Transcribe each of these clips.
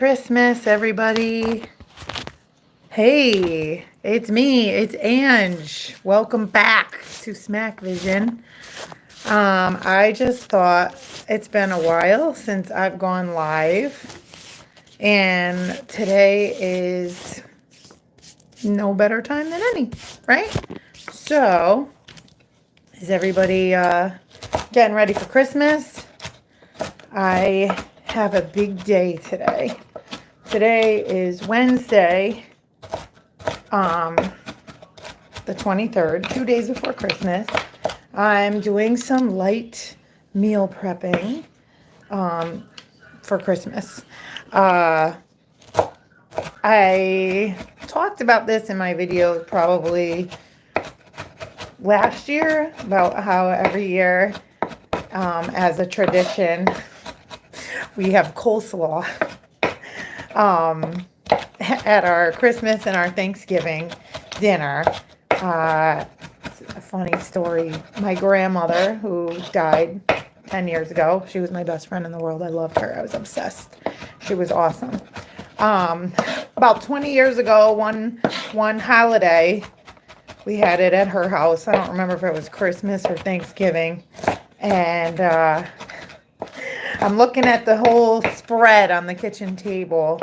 Christmas, everybody. Hey, it's me. It's Ange. Welcome back to Smack Vision. I just thought it's been a while since I've gone live, and today is no better time than any, right? So, is everybody getting ready for Christmas? I have a big day today. Today is Wednesday, the 23rd, 2 days before Christmas. I'm doing some light meal prepping for Christmas. I talked about this in my video probably last year about how every year, as a tradition, we have coleslaw at our Christmas and our Thanksgiving dinner. It's a funny story. My grandmother, who died 10 years ago, she was my best friend in the world. I loved her. I was obsessed. She was awesome. About 20 years ago, one holiday, we had it at her house. I don't remember if it was Christmas or Thanksgiving. And I'm looking at the whole spread on the kitchen table,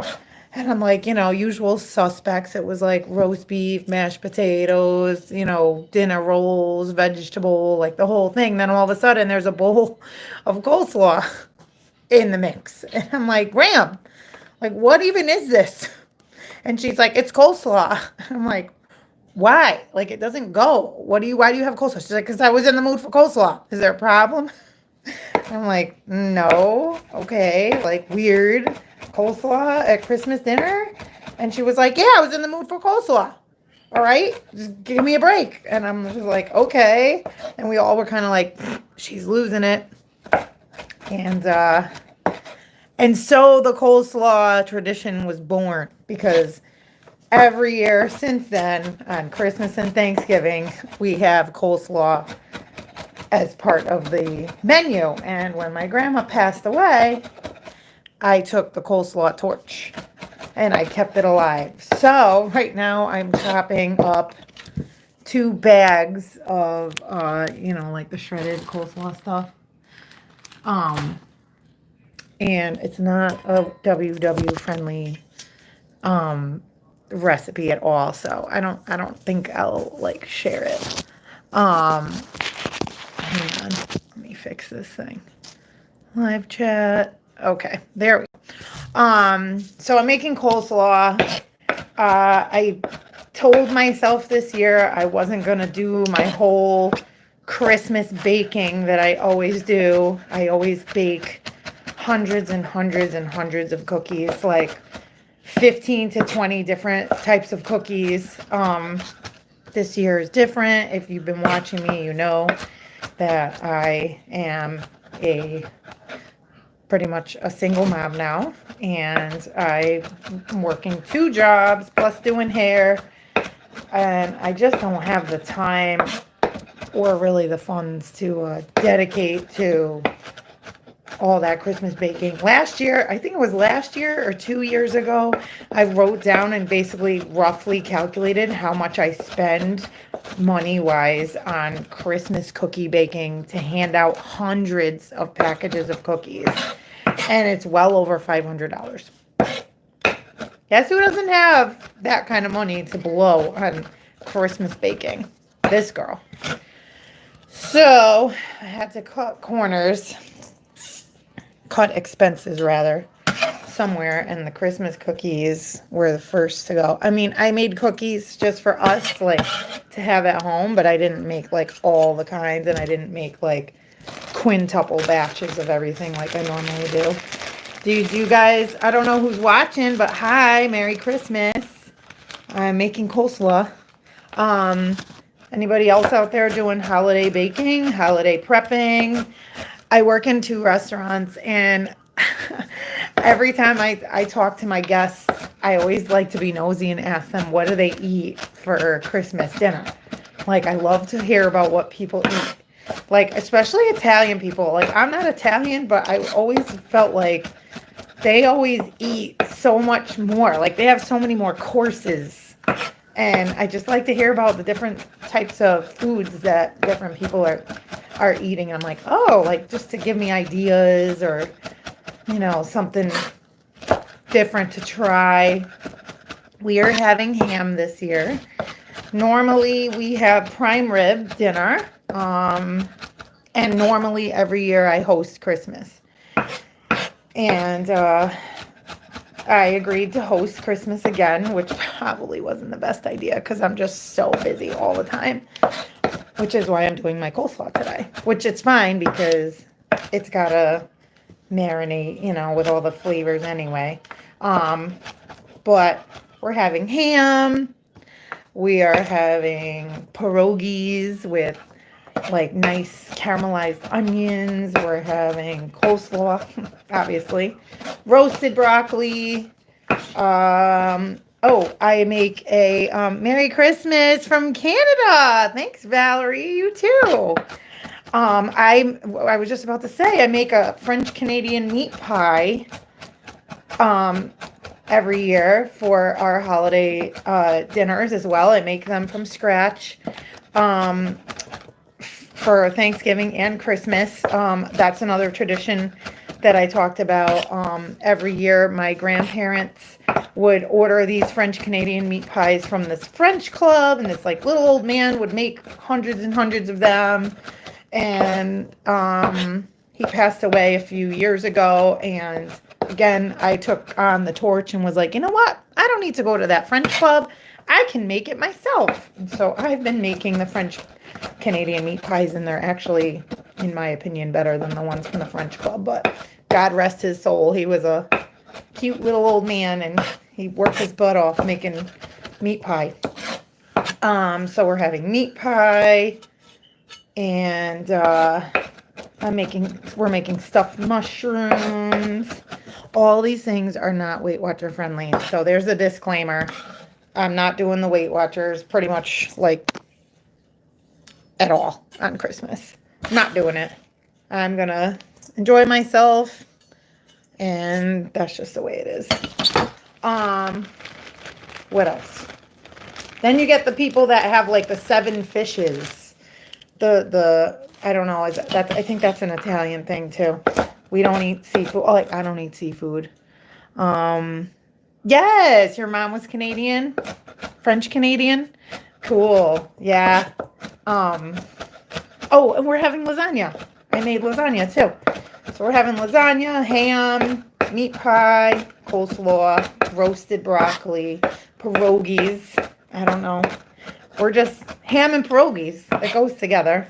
and I'm like, usual suspects. It was like roast beef, mashed potatoes, dinner rolls, vegetable, like the whole thing. Then all of a sudden, there's a bowl of coleslaw in the mix. And I'm like, Graham, like, what even is this? And she's like, it's coleslaw. I'm like, why? Like, it doesn't go. Why do you have coleslaw? She's like, because I was in the mood for coleslaw. Is there a problem? I'm like, no, okay, like weird coleslaw at Christmas dinner? And she was like, yeah, I was in the mood for coleslaw. All right, just give me a break. And I'm just like, okay. And we all were kind of like, she's losing it. And so the coleslaw tradition was born, because every year since then, on Christmas and Thanksgiving, we have coleslaw as part of the menu. And when my grandma passed away, I took the coleslaw torch and I kept it alive. So right now I'm chopping up 2 bags of like the shredded coleslaw stuff. And it's not a WW friendly recipe at all, so I don't think I'll like share it. Hang on, let me fix this thing. Live chat. Okay, there we go. So I'm making coleslaw. I told myself this year I wasn't gonna do my whole Christmas baking that I always do. I always bake hundreds and hundreds and hundreds of cookies, like 15 to 20 different types of cookies. This year is different. If you've been watching me, you know that I am pretty much a single mom now, and I'm working 2 jobs plus doing hair, and I just don't have the time or really the funds to dedicate to all that Christmas baking. Last year, I think it was last year or 2 years ago, I wrote down and basically roughly calculated how much I spend money-wise on Christmas cookie baking to hand out hundreds of packages of cookies. And it's well over $500. Guess who doesn't have that kind of money to blow on Christmas baking? This girl. So I had to cut expenses rather, somewhere, and the Christmas cookies were the first to go. I mean, I made cookies just for us, like, to have at home, but I didn't make, like, all the kinds, and I didn't make, like, quintuple batches of everything like I normally do. Do you guys, I don't know who's watching, but hi, Merry Christmas. I'm making coleslaw. Anybody else out there doing holiday baking, holiday prepping? I work in 2 restaurants, and every time I talk to my guests, I always like to be nosy and ask them, what do they eat for Christmas dinner? Like, I love to hear about what people eat. Like, especially Italian people. Like, I'm not Italian, but I always felt like they always eat so much more. Like they have so many more courses. And I just like to hear about the different types of foods that different people are eating. And I'm like, oh, like just to give me ideas or, something different to try. We are having ham this year. Normally we have prime rib dinner. And normally every year I host Christmas. And I agreed to host Christmas again, which probably wasn't the best idea because I'm just so busy all the time, which is why I'm doing my coleslaw today, which it's fine because it's got to marinate, with all the flavors anyway. But we're having ham. We are having pierogies with like nice caramelized onions. We're having coleslaw, obviously, roasted broccoli. I make a Merry Christmas from Canada. Thanks, Valerie. You too. I was just about to say I make a French Canadian meat pie every year for our holiday dinners as well. I make them from scratch. For Thanksgiving and Christmas. That's another tradition that I talked about. Every year, my grandparents would order these French Canadian meat pies from this French club, and this like little old man would make hundreds and hundreds of them. And he passed away a few years ago. And again, I took on the torch and was like, you know what? I don't need to go to that French club. I can make it myself. And so I've been making the French Canadian meat pies, and they're actually, in my opinion, better than the ones from the French club. But God rest his soul. He was a cute little old man, and he worked his butt off making meat pie. So we're having meat pie, and we're making stuffed mushrooms. All these things are not Weight Watcher friendly. So there's a disclaimer. I'm not doing the Weight Watchers pretty much like at all on Christmas. Not doing it. I'm going to enjoy myself, and that's just the way it is. What else? Then you get the people that have like the 7 fishes. I don't know, I think that's an Italian thing too. We don't eat seafood. Oh, I don't eat seafood. Yes, your mom was Canadian? French Canadian? Cool. Yeah. And we're having lasagna. I made lasagna too. So we're having lasagna, ham, meat pie, coleslaw, roasted broccoli, pierogies. I don't know. We're just ham and pierogies. It goes together.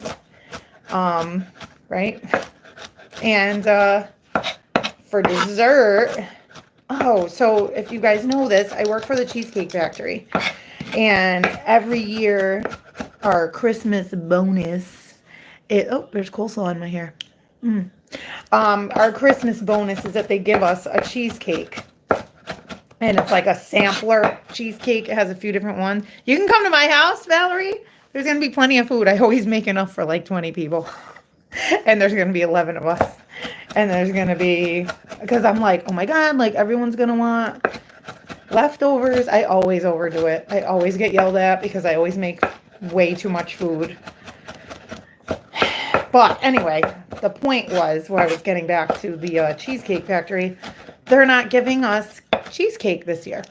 Right? And for dessert, so if you guys know this, I work for the Cheesecake Factory. And every year, our Christmas bonus, there's coleslaw in my hair. Our Christmas bonus is that they give us a cheesecake. And it's like a sampler cheesecake. It has a few different ones. You can come to my house, Valerie. There's going to be plenty of food. I always make enough for like 20 people. And there's going to be 11 of us. And there's going to be, because I'm like, oh my God, like everyone's going to want leftovers. I always overdo it. I always get yelled at because I always make way too much food. But anyway, the point was, where I was getting back to the Cheesecake Factory, they're not giving us cheesecake this year.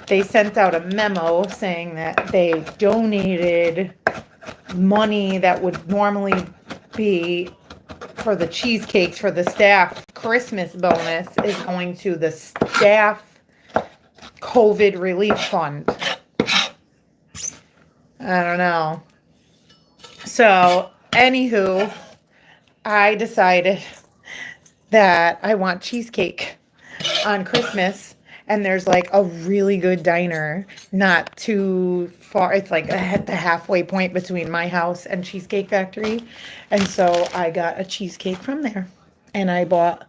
They sent out a memo saying that they donated money that would normally be for the cheesecakes for the staff. Christmas bonus is going to the staff COVID relief fund. I don't know. So, anywho, I decided that I want cheesecake on Christmas, and there's like a really good diner not too far. It's like at the halfway point between my house and Cheesecake Factory. And so I got a cheesecake from there, and I bought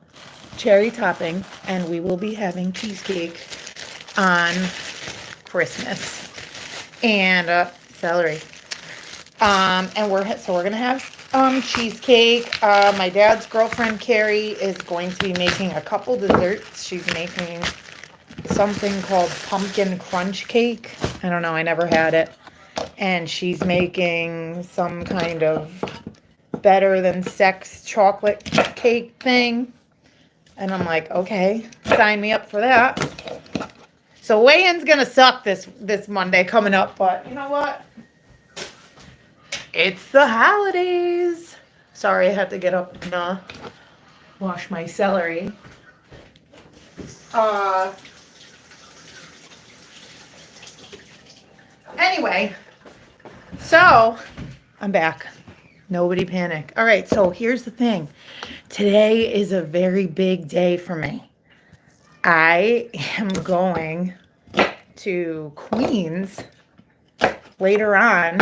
cherry topping, and we will be having cheesecake on Christmas and celery. And we're going to have cheesecake. My dad's girlfriend, Carrie, is going to be making a couple desserts. She's making something called pumpkin crunch cake. I don't know, I never had it. And she's making some kind of better than sex chocolate cake thing. And I'm like, okay, sign me up for that. So weigh-in's gonna suck this Monday coming up, but you know what? It's the holidays. Sorry, I had to get up and wash my celery. Anyway, so I'm back. Nobody panic. All right, so here's the thing. Today is a very big day for me. I am going to Queens later on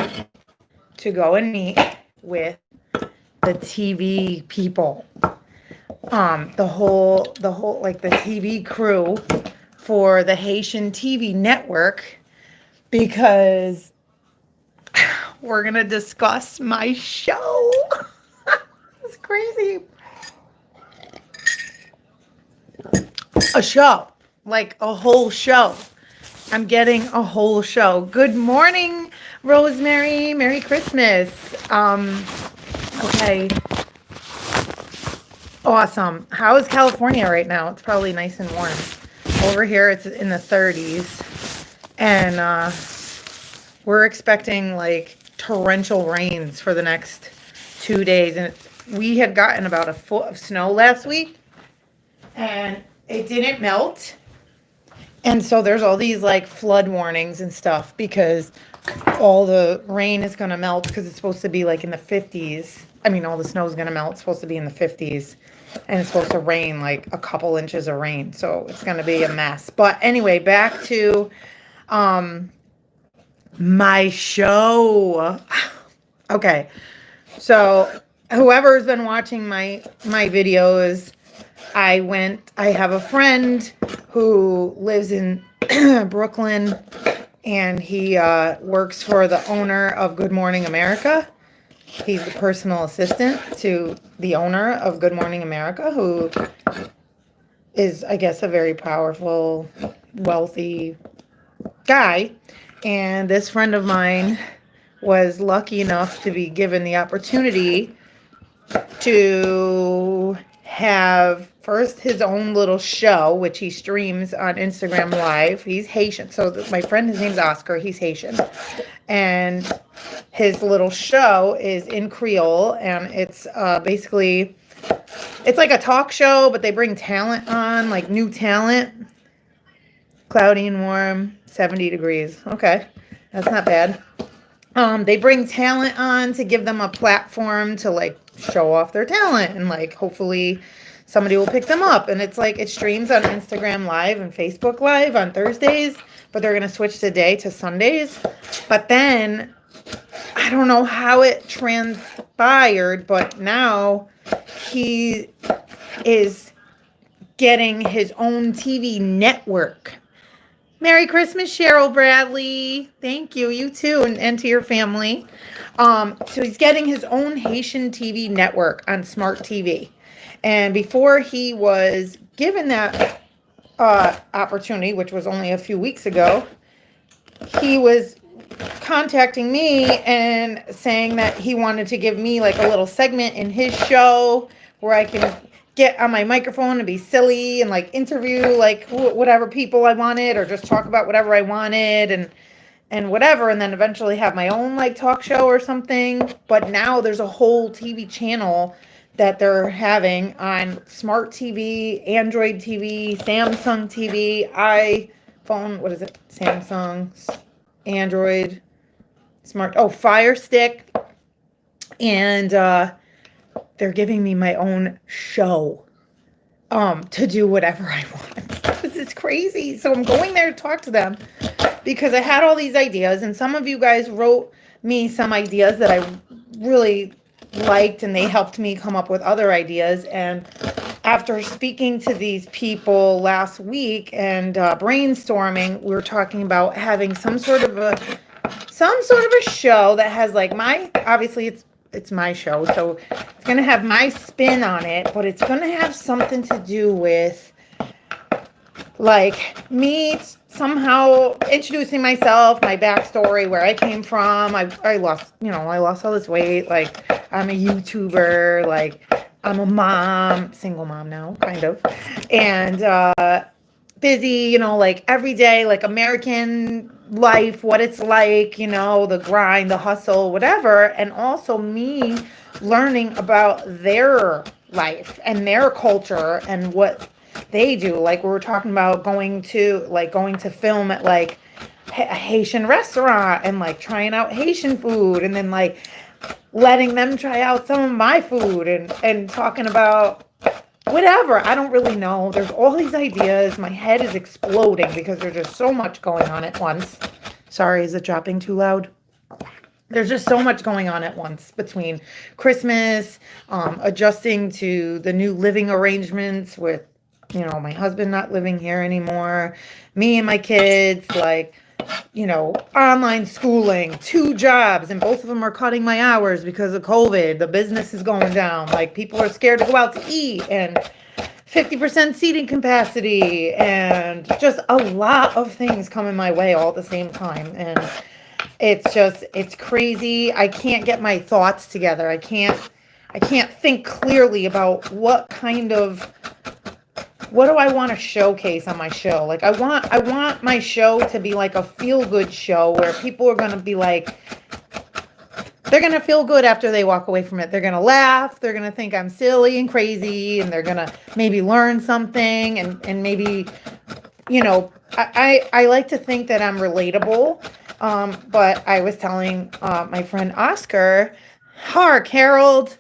to go and meet with the TV people. The whole like the TV crew for the Haitian TV network, because we're going to discuss my show. It's crazy. A show, like a whole show. I'm getting a whole show. Good morning, Rosemary. Merry Christmas. Okay. Awesome. How is California right now? It's probably nice and warm. Over here, it's in the 30s. And we're expecting like torrential rains for the next 2 days. And we had gotten about a foot of snow last week. And it didn't melt. And so there's all these like flood warnings and stuff because all the rain is going to melt because it's supposed to be like in the 50s. I mean, all the snow is going to melt. It's supposed to be in the 50s. And it's supposed to rain like a couple inches of rain. So it's going to be a mess. But anyway, back to my show. Okay. So whoever's been watching my videos, I have a friend who lives in Brooklyn, and he works for the owner of Good Morning America. He's the personal assistant to the owner of Good Morning America, who is, I guess, a very powerful, wealthy guy. And this friend of mine was lucky enough to be given the opportunity to have first his own little show, which he streams on Instagram Live. He's Haitian. So my friend, his name's Oscar. He's Haitian. And his little show is in Creole. And it's basically, it's like a talk show, but they bring talent on, like new talent. Cloudy and warm, 70 degrees. Okay, that's not bad. They bring talent on to give them a platform to like show off their talent, and like hopefully somebody will pick them up. And it's like it streams on Instagram Live and Facebook Live on Thursdays, but they're going to switch the day to Sundays. But then I don't know how it transpired, but now he is getting his own TV network. Merry Christmas, Cheryl Bradley. Thank you. You too, and to your family. So he's getting his own Haitian TV network on Smart TV. And before he was given that opportunity, which was only a few weeks ago, he was contacting me and saying that he wanted to give me like a little segment in his show where I can get on my microphone and be silly and like interview like whatever people I wanted, or just talk about whatever I wanted and whatever, and then eventually have my own like talk show or something. But now there's a whole TV channel that they're having on Smart TV, Android TV, Samsung TV, iPhone, what is it? Samsung, Android, Fire Stick. And they're giving me my own show to do whatever I want. This is crazy. So I'm going there to talk to them because I had all these ideas, and some of you guys wrote me some ideas that I really liked, and they helped me come up with other ideas. And after speaking to these people last week and brainstorming, we were talking about having some sort of a show that has like obviously it's my show. So it's going to have my spin on it, but it's going to have something to do with like me somehow introducing myself, my backstory, where I came from. I lost, I lost all this weight. Like I'm a YouTuber, like I'm a mom, single mom now, kind of. And busy, like every day, like American life, what it's like, the grind, the hustle, whatever. And also me learning about their life and their culture and what they do. Like we were talking about going to film at like a Haitian restaurant and like trying out Haitian food, and then like letting them try out some of my food, and talking about whatever. I don't really know. There's all these ideas. My head is exploding because there's just so much going on at once. Sorry, is it dropping too loud? There's just so much going on at once between Christmas, adjusting to the new living arrangements with, my husband not living here anymore, me and my kids, like, online schooling, 2 jobs, and both of them are cutting my hours because of COVID. The business is going down. Like, people are scared to go out to eat, and 50% seating capacity, and just a lot of things coming my way all at the same time. And it's crazy. I can't get my thoughts together. I can't think clearly about what do I want to showcase on my show? Like I want my show to be like a feel-good show where people are going to be like, they're going to feel good after they walk away from it. They're going to laugh. They're going to think I'm silly and crazy, and they're going to maybe learn something, and maybe, I like to think that I'm relatable. But I was telling my friend Oscar, hark, Harold.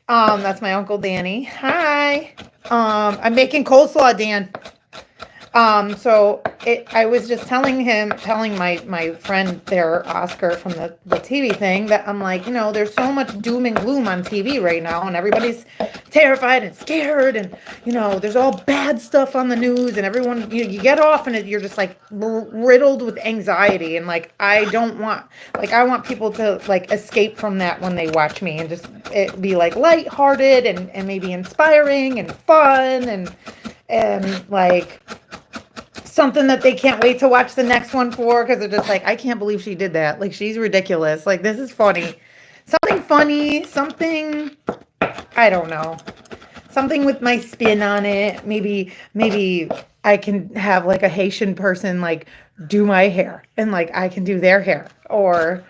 That's my Uncle Danny. Hi. I'm making coleslaw, Dan. I was just telling my friend there, Oscar, from the TV thing, that I'm like, there's so much doom and gloom on TV right now, and everybody's terrified and scared, and, there's all bad stuff on the news, and everyone, you get off and you're just like riddled with anxiety. And like, I want people to like escape from that when they watch me, and just it be like lighthearted and maybe inspiring and fun and like something that they can't wait to watch the next one for, because they're just like, I can't believe she did that. Like, she's ridiculous. Like, this is funny. Something funny, something, I don't know. Something with my spin on it. Maybe I can have like a Haitian person like do my hair, and like I can do their hair. Or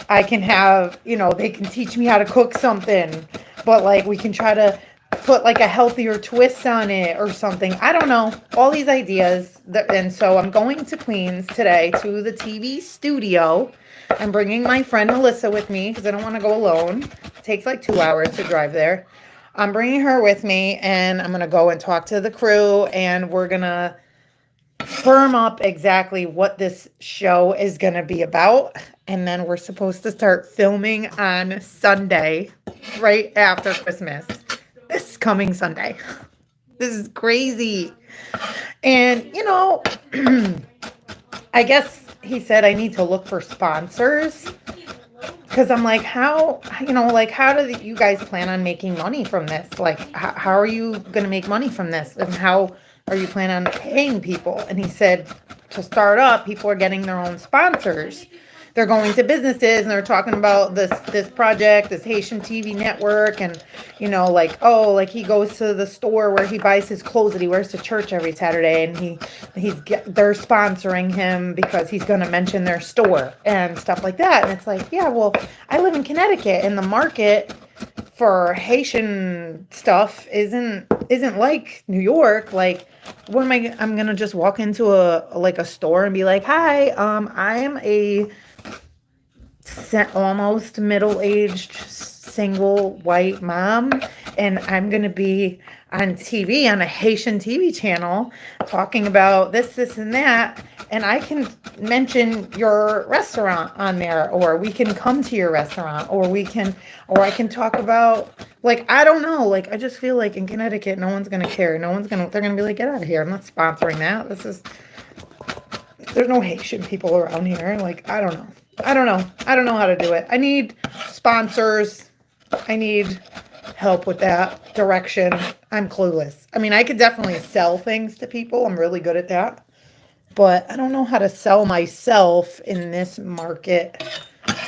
I can have, they can teach me how to cook something, but like we can try to put like a healthier twist on it or something. I don't know. All these ideas. And so I'm going to Queens today to the TV studio. I'm bringing my friend Melissa with me because I don't want to go alone. It takes like 2 hours to drive there. I'm bringing her with me, and I'm going to go and talk to the crew, and we're going to firm up exactly what this show is going to be about. And then we're supposed to start filming on Sunday, right after Christmas. This coming Sunday. This is crazy. And, I guess he said I need to look for sponsors, because I'm like, how do you guys plan on making money from this? Like, how are you going to make money from this? And how are you planning on paying people? And he said, to start up, people are getting their own sponsors. They're going to businesses and they're talking about this project, this Haitian TV network, and like he goes to the store where he buys his clothes that he wears to church every Saturday, and they're sponsoring him because he's going to mention their store and stuff like that. And it's like, yeah, well, I live in Connecticut, and the market for Haitian stuff isn't like New York. Like, what am I'm gonna just walk into a store and be like, hi, I am a almost middle-aged single white mom, and I'm going to be on TV, on a Haitian TV channel, talking about this, and that, and I can mention your restaurant on there, or we can come to your restaurant, or I can talk about, like, I don't know, like, I just feel like in Connecticut, no one's going to care. They're going to be like, get out of here. I'm not sponsoring that. there's no Haitian people around here. Like, I don't know how to do it. I need sponsors. I need help with that direction. I'm clueless. I mean, I could definitely sell things to people. I'm really good at that. But I don't know how to sell myself in this market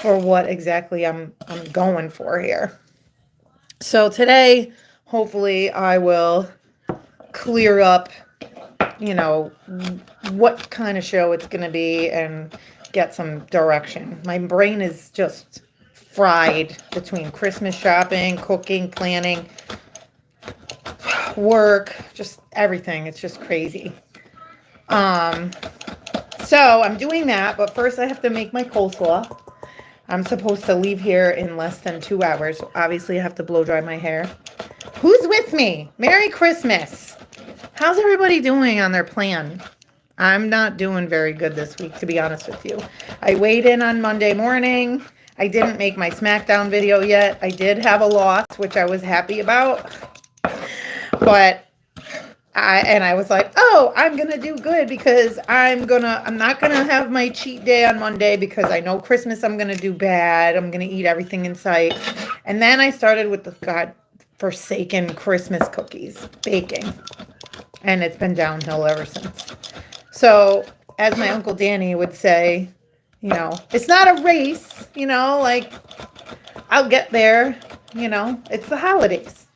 for what exactly I'm going for here. So today, hopefully, I will clear up, what kind of show it's going to be and get some direction. My brain is just fried between Christmas shopping, cooking, planning, work, just everything. It's just crazy. So I'm doing that, but first I have to make my coleslaw. I'm supposed to leave here in less than 2 hours. So obviously I have to blow dry my hair. Who's with me? Merry Christmas. How's everybody doing on their plan? I'm not doing very good this week, to be honest with you. I weighed in on Monday morning. I didn't make my SmackDown video yet. I did have a loss, which I was happy about. But I was like, oh, I'm going to do good because I'm not going to have my cheat day on Monday because I know Christmas I'm going to do bad. I'm going to eat everything in sight. And then I started with the God-forsaken Christmas cookies, baking. And it's been downhill ever since. So, as my Uncle Danny would say, it's not a race, like, I'll get there, it's the holidays.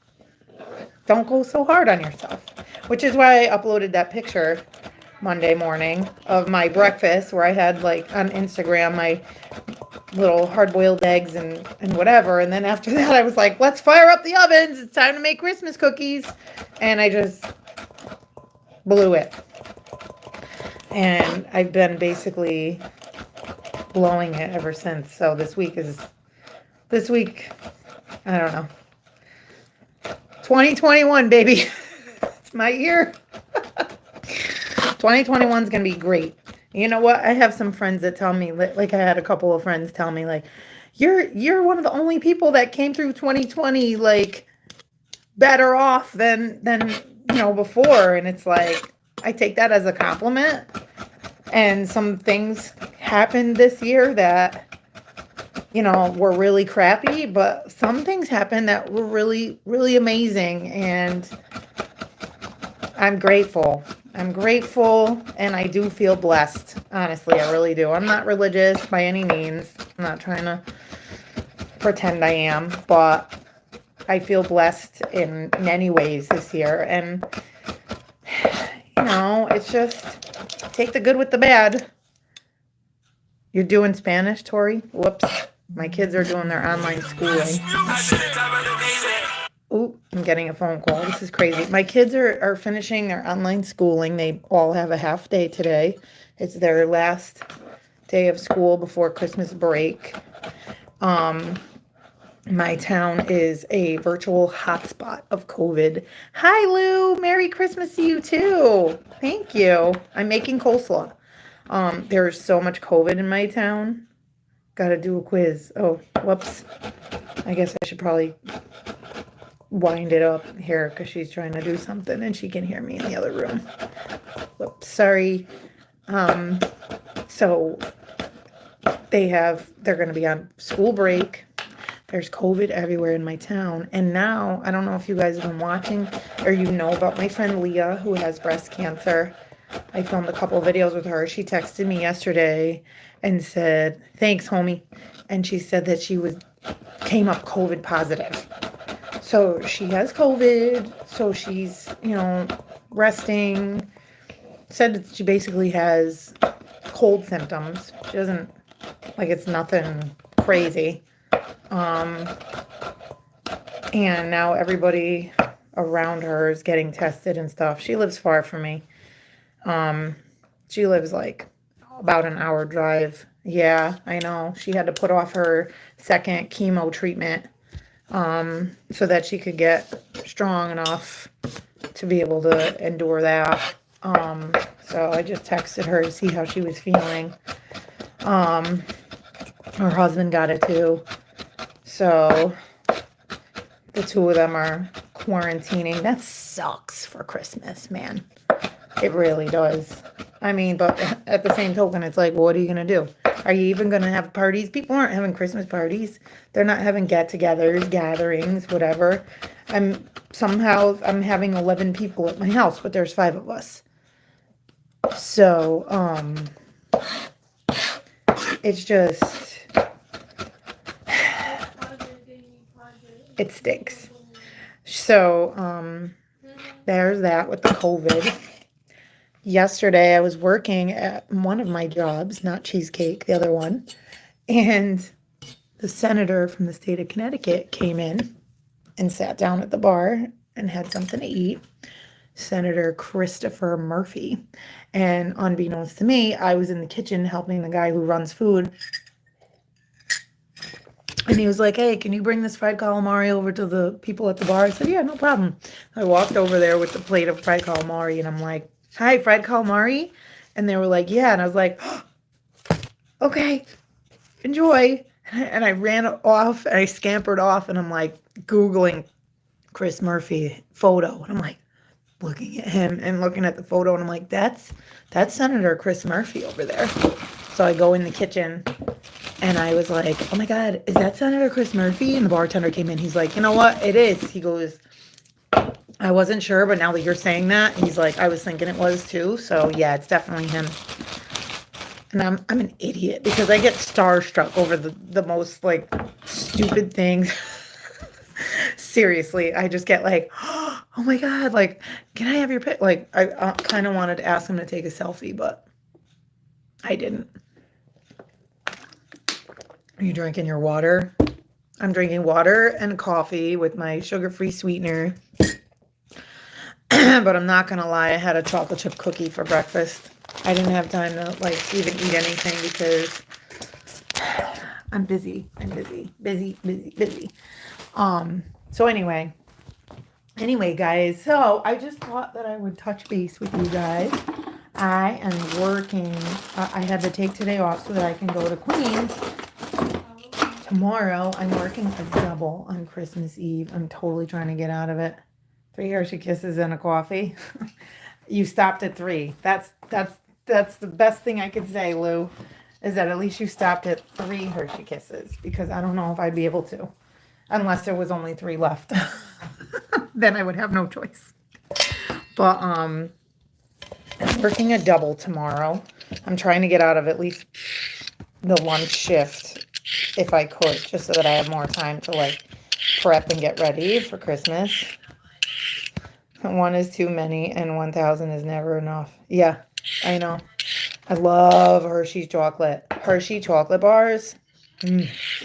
Don't go so hard on yourself. Which is why I uploaded that picture Monday morning of my breakfast where I had, like, on Instagram, my little hard-boiled eggs and whatever. And then after that, I was like, let's fire up the ovens. It's time to make Christmas cookies. And I just blew it. And I've been basically blowing it ever since. So this week, I don't know. 2021, baby. It's my year. 2021 is going to be great. You know what? I have some friends that tell me, like I had a couple of friends tell me, like, you're one of the only people that came through 2020, like, better off than before. And it's like, I take that as a compliment. And some things happened this year that, were really crappy, but some things happened that were really, really amazing. And I'm grateful. And I do feel blessed. Honestly, I really do. I'm not religious by any means. I'm not trying to pretend I am, but I feel blessed in many ways this year. And, it's just take the good with the bad. You're doing Spanish, Tori? Whoops. My kids are doing their online schooling. Ooh, I'm getting a phone call. This is crazy. My kids are finishing their online schooling. They all have a half day today. It's their last day of school before Christmas break. My town is a virtual hotspot of COVID. Hi, Lou. Merry Christmas to you, too. Thank you. I'm making coleslaw. There's so much COVID in my town. Got to do a quiz. Oh, whoops. I guess I should probably wind it up here because she's trying to do something and she can hear me in the other room. Whoops, sorry. So they're going to be on school break. There's COVID everywhere in my town. And now, I don't know if you guys have been watching or about my friend Leah who has breast cancer. I filmed a couple of videos with her. She texted me yesterday and said, thanks, homie. And she said that she came up COVID positive. So she has COVID. So she's, resting. Said that she basically has cold symptoms. She doesn't, it's nothing crazy. And now everybody around her is getting tested and stuff. She lives far from me. She lives about an hour drive. Yeah, I know. She had to put off her second chemo treatment, so that she could get strong enough to be able to endure that. So I just texted her to see how she was feeling. Her husband got it too. So the two of them are quarantining. That sucks for Christmas, man. It really does. I mean, but at the same token, it's like, well, what are you going to do? Are you even going to have parties? People aren't having Christmas parties. They're not having get-togethers, gatherings, whatever. I'm having 11 people at my house, but there's 5 of us. So, it's just, it stinks. So, there's that with the COVID. Yesterday, I was working at one of my jobs, not Cheesecake, the other one, and the senator from the state of Connecticut came in and sat down at the bar and had something to eat. Senator Christopher Murphy. And unbeknownst to me, I was in the kitchen helping the guy who runs food. And he was like, hey, can you bring this fried calamari over to the people at the bar? I said, yeah, no problem. I walked over there with the plate of fried calamari, and I'm like, hi, fried calamari? And they were like, yeah. And I was like, okay, enjoy. And I ran off, and I scampered off, and I'm like, Googling Chris Murphy photo. And I'm like, looking at him and looking at the photo, and I'm like, that's Senator Chris Murphy over there. So I go in the kitchen, and I was like, oh my God, is that Senator Chris Murphy? And the bartender came in. He's like, you know what? It is. He goes, I wasn't sure, but now that you're saying that, he's like, I was thinking it was too. So yeah, it's definitely him. And I'm an idiot because I get starstruck over the most like stupid things. Seriously, I just get like, oh my God, like, can I have your pic? Like, I kind of wanted to ask him to take a selfie, but I didn't. Are you drinking your water? I'm drinking water and coffee with my sugar-free sweetener. But I'm not going to lie, I had a chocolate chip cookie for breakfast. I didn't have time to, like, even eat anything because I'm busy. Busy. So anyway, guys, so I just thought that I would touch base with you guys. I am working. I had to take today off so that I can go to Queens. Tomorrow, I'm working a double on Christmas Eve. I'm totally trying to get out of it. 3 Hershey Kisses and a coffee. You stopped at 3. That's the best thing I could say, Lou, is that at least you stopped at 3 Hershey Kisses, because I don't know if I'd be able to. Unless there was only 3 left. Then I would have no choice. But I'm working a double tomorrow. I'm trying to get out of at least the lunch shift if I could, just so that I have more time to like prep and get ready for Christmas. 1 is too many and 1,000 is never enough. Yeah, I know. I love Hershey chocolate. Hershey chocolate bars.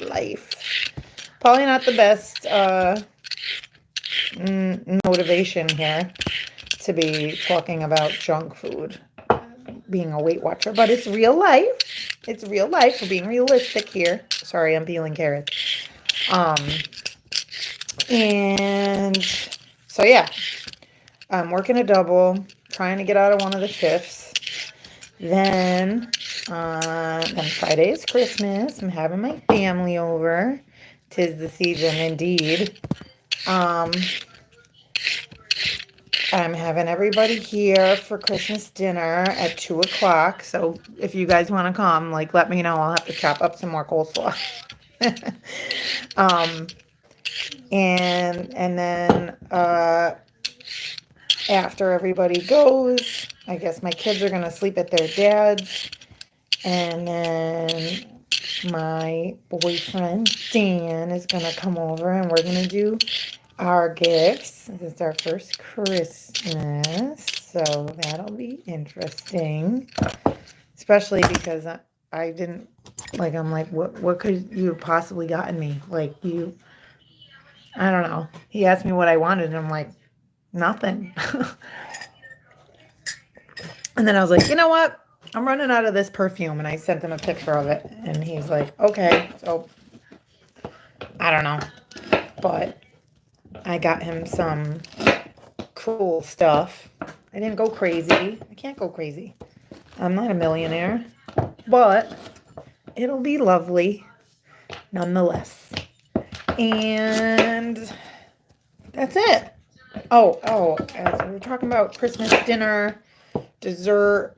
Life. Probably not the best motivation here to be talking about junk food, being a Weight Watcher, but it's real life. It's real life. We're being realistic here. Sorry, I'm peeling carrots. And so yeah, I'm working a double, trying to get out of one of the shifts. Then Friday is Christmas. I'm having my family over. 'Tis the season, indeed. I'm having everybody here for Christmas dinner at 2 o'clock. So if you guys want to come, like, let me know. I'll have to chop up some more coleslaw. And then after everybody goes, I guess my kids are going to sleep at their dad's. And then my boyfriend, Dan, is going to come over and we're going to do our gifts. This is our first Christmas, so that'll be interesting. Especially because I didn't, like, I'm like, what could you have possibly gotten me? Like, I don't know. He asked me what I wanted, and I'm like, nothing. And then I was like, you know what? I'm running out of this perfume, and I sent him a picture of it, and he's like, okay. So, I don't know. But I got him some cool stuff. I didn't go crazy. I can't go crazy. I'm not a millionaire. But it'll be lovely nonetheless. And that's it. Oh, as we were talking about Christmas dinner, dessert.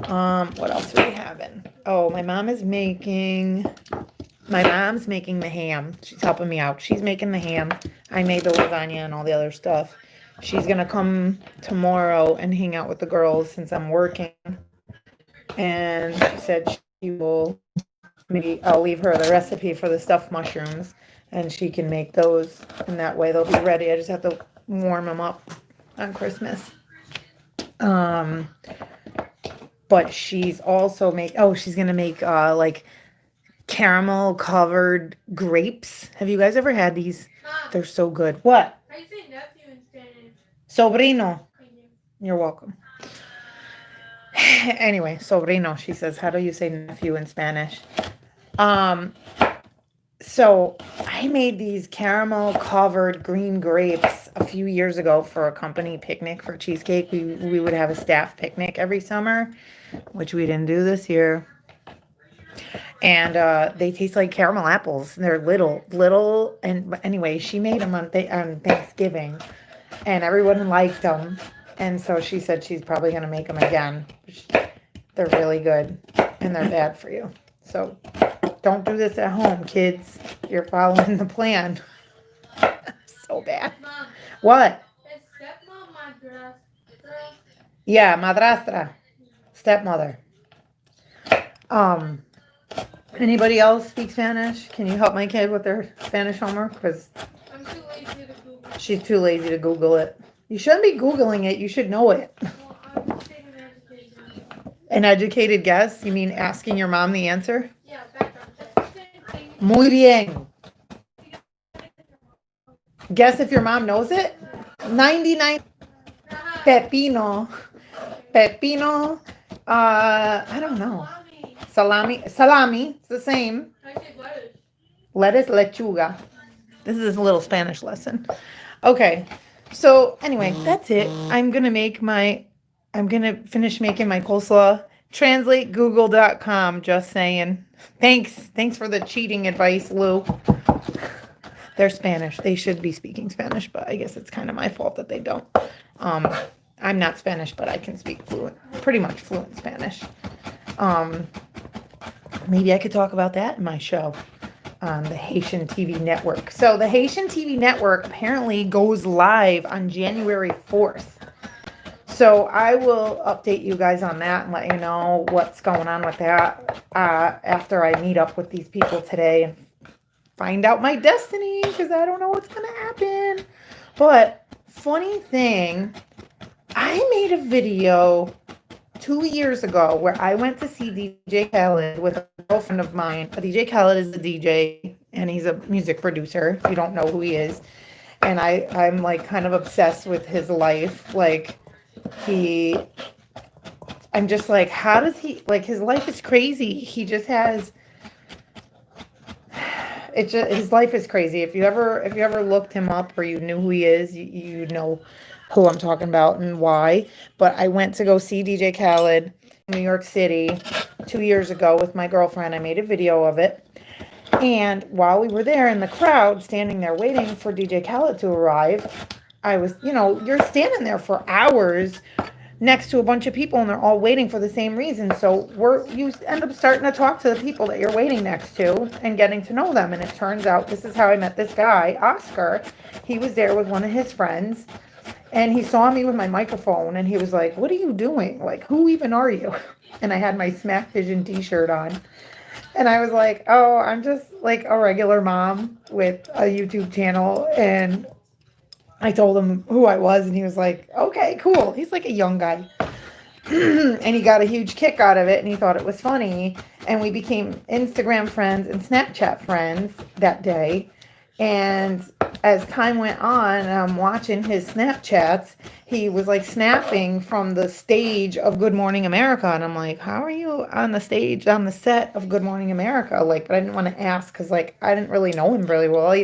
What else are we having? Oh, my mom's making the ham. She's helping me out. She's making the ham. I made the lasagna and all the other stuff. She's gonna come tomorrow and hang out with the girls since I'm working. And she said she will, maybe I'll leave her the recipe for the stuffed mushrooms and she can make those, and that way they'll be ready. I just have to warm them up on Christmas. But she's also she's gonna make like caramel covered grapes. Have you guys ever had these? Mom, They're so good. What? I say nephew in Spanish. Sobrino. Thank you. You're welcome. Anyway, sobrino, she says. How do you say nephew in Spanish? So I made these caramel covered green grapes a few years ago for a company picnic for cheesecake. We would have a staff picnic every summer, which we didn't do this year. And they taste like caramel apples. They're little. And but anyway, she made them on Thanksgiving, and everyone liked them. And so she said she's probably going to make them again. They're really good, and they're bad for you. So don't do this at home, kids. You're following the plan. So bad. Mom, What? is stepmom madrastra? Yeah, madrastra. Stepmother. Anybody else speak Spanish? Can you help my kid with their Spanish homework? Because I'm too lazy to Google. she's too lazy to Google it. You shouldn't be Googling it. You should know it. Well, I'm taking an education. An educated guess? You mean asking your mom the answer? Yeah, background check. Same thing. Muy bien. Guess if your mom knows it? 99 pepino. Pepino. I don't know. Salami. It's the same. I say Lettuce, lettuce. lechuga. This is a little Spanish lesson. Okay. So anyway, that's it. I'm gonna finish making my coleslaw. Translate google.com, just saying. Thanks for the cheating advice, Lou. They're Spanish. They should be speaking Spanish, but I guess it's kind of my fault that they don't. I'm not Spanish, but I can speak pretty much fluent Spanish. Maybe I could talk about that in my show on the Haitian TV network. So the Haitian TV network apparently goes live on January 4th. So I will update you guys on that and let you know what's going on with that after I meet up with these people today and find out my destiny, because I don't know what's going to happen. But funny thing, I made a video 2 years ago where I went to see DJ Khaled with a girlfriend of mine. DJ Khaled is a DJ and he's a music producer, if you don't know who he is. And I'm like kind of obsessed with his life. Like I'm just like, how does he, like, his life is crazy. He just has, his life is crazy. If you ever looked him up or you knew who he is, you know who I'm talking about and why. But I went to go see DJ Khaled in New York City 2 years ago with my girlfriend. I made a video of it. And while we were there in the crowd, standing there waiting for DJ Khaled to arrive, I was, you're standing there for hours next to a bunch of people and they're all waiting for the same reason. So you end up starting to talk to the people that you're waiting next to and getting to know them. And it turns out this is how I met this guy, Oscar. He was there with one of his friends. And he saw me with my microphone and he was like, "What are you doing? Like, who even are you?" And I had my Smack Vision t-shirt on. And I was like, "Oh, I'm just like a regular mom with a YouTube channel." And I told him who I was and he was like, "Okay, cool." He's like a young guy. And he got a huge kick out of it and he thought it was funny. And we became Instagram friends and Snapchat friends that day. And as time went on, and I'm watching his Snapchats, he was like snapping from the stage of Good Morning America. And I'm like, how are you on the stage, on the set of Good Morning America? Like, but I didn't want to ask because, like, I didn't really know him really well. I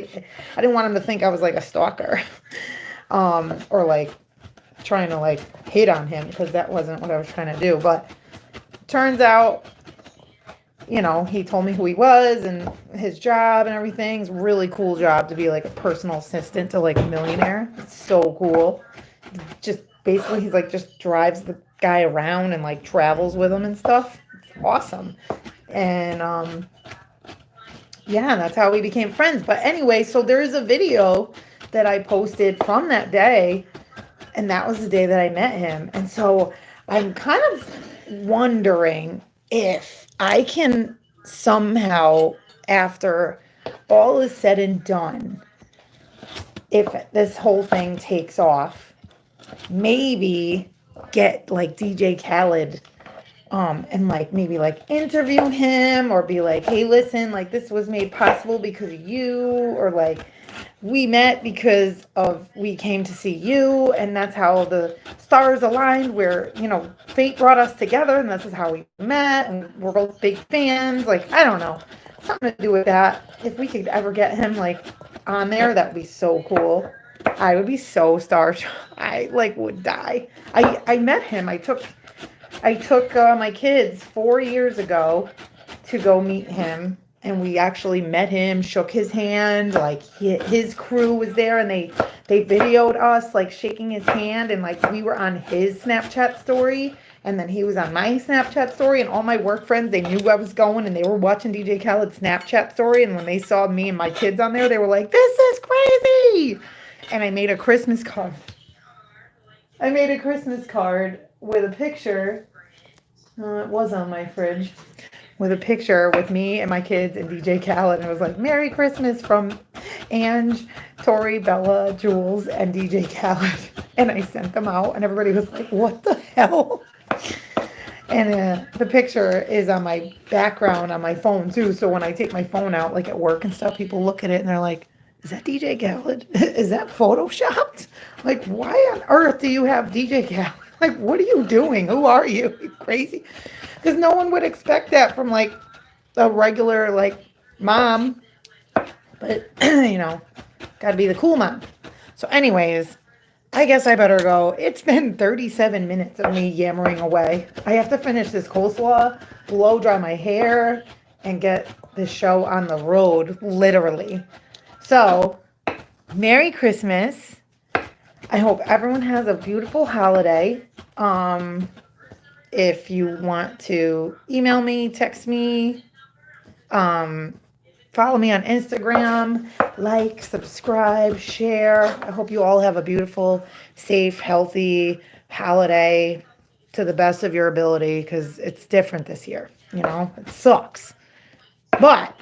didn't want him to think I was like a stalker or like trying to like hit on him, because that wasn't what I was trying to do. But turns out, he told me who he was and his job and everything. It's a really cool job to be like a personal assistant to like a millionaire. It's so cool. Just basically, he's like just drives the guy around and like travels with him and stuff. It's awesome. And yeah, that's how we became friends. But anyway, so there is a video that I posted from that day, and that was the day that I met him. And so I'm kind of wondering if I can somehow, after all is said and done, if this whole thing takes off, maybe get like DJ Khaled and like maybe like interview him or be like, hey, listen, like this was made possible because of you, or like we met because of we came to see you, and that's how the stars aligned, where fate brought us together, and this is how we met, and we're both big fans. Like, I don't know, something to do with that. If we could ever get him like on there, that would be so cool. I would be so starstruck. I like would die. I met him. I took my kids 4 years ago to go meet him, and we actually met him, shook his hand. Like his crew was there, and they videoed us like shaking his hand, and like we were on his Snapchat story, and then he was on my Snapchat story, and all my work friends, they knew I was going, and they were watching DJ Khaled's Snapchat story, and when they saw me and my kids on there, they were like, this is crazy. And I made a Christmas card. With a picture. It was on my fridge. With a picture with me and my kids and DJ Khaled. And it was like, Merry Christmas from Ange, Tori, Bella, Jules, and DJ Khaled. And I sent them out, and everybody was like, what the hell? And the picture is on my background on my phone, too. So when I take my phone out, like at work and stuff, people look at it and they're like, is that DJ Khaled? Is that photoshopped? Like, why on earth do you have DJ Khaled? Like, what are you doing? Who are you? You crazy? Because no one would expect that from like a regular like mom. But, gotta be the cool mom. So anyways, I guess I better go. It's been 37 minutes of me yammering away. I have to finish this coleslaw, blow dry my hair, and get this show on the road, literally. So, Merry Christmas. I hope everyone has a beautiful holiday. If you want to email me, text me, follow me on Instagram, like, subscribe, share. I hope you all have a beautiful, safe, healthy holiday to the best of your ability, because it's different this year. It sucks. But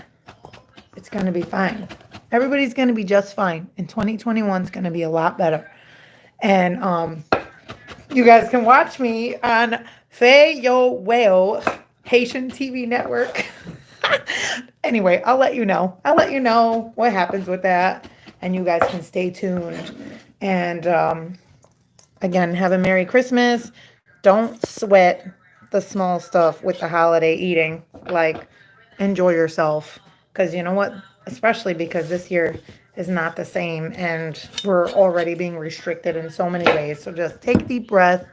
it's going to be fine. Everybody's going to be just fine. And 2021 is going to be a lot better. And you guys can watch me on Fei Yo Weo Haitian TV network. Anyway, I'll let you know. What happens with that. And you guys can stay tuned. And again, have a Merry Christmas. Don't sweat the small stuff with the holiday eating. Like, enjoy yourself. Because you know what? Especially because this year is not the same, and we're already being restricted in so many ways. So just take a deep breath,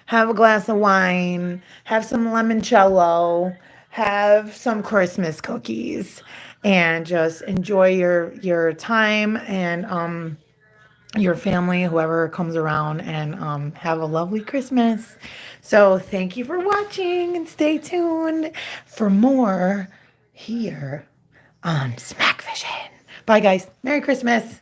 have a glass of wine, have some limoncello, have some Christmas cookies, and just enjoy your time and your family, whoever comes around, and have a lovely Christmas. So thank you for watching, and stay tuned for more here on Smack Vision. Bye, guys. Merry Christmas.